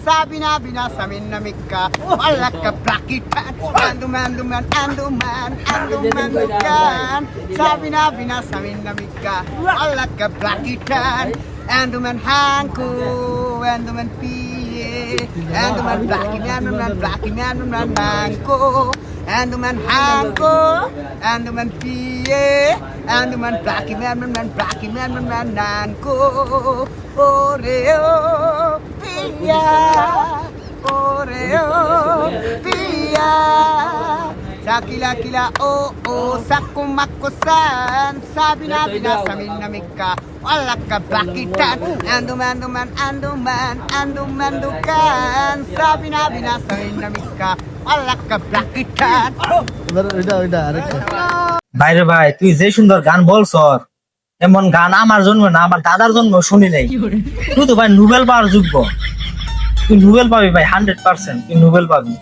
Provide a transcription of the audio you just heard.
Sabina bina samina mikka Alaka brakitan Anduman dukan Sabina bina samina mikka Alaka brakitan Anduman hanku Anduman piye Anduman brakitan Anduman hanku Anduman hanku Anduman piye Anduman brakitan hanku Oreo Pia Oreo Pia Sakila kila sakumakusan Sabina bina samina mikka Alaka brakitan Anduman dukan Sabina bina samina mikka Alaka brakitan ওইটা আরেকটা ভাইরে ভাই তুই যে সুন্দর গান বলছ এমন গান আমার জন্ম না আমার দাদার জন্ম শুনি নাই তুই তো ভাই নোবেল পাওয়ার যোগ্য তুই নোবেল পাবি ভাই 100% তুই নোবেল পাবি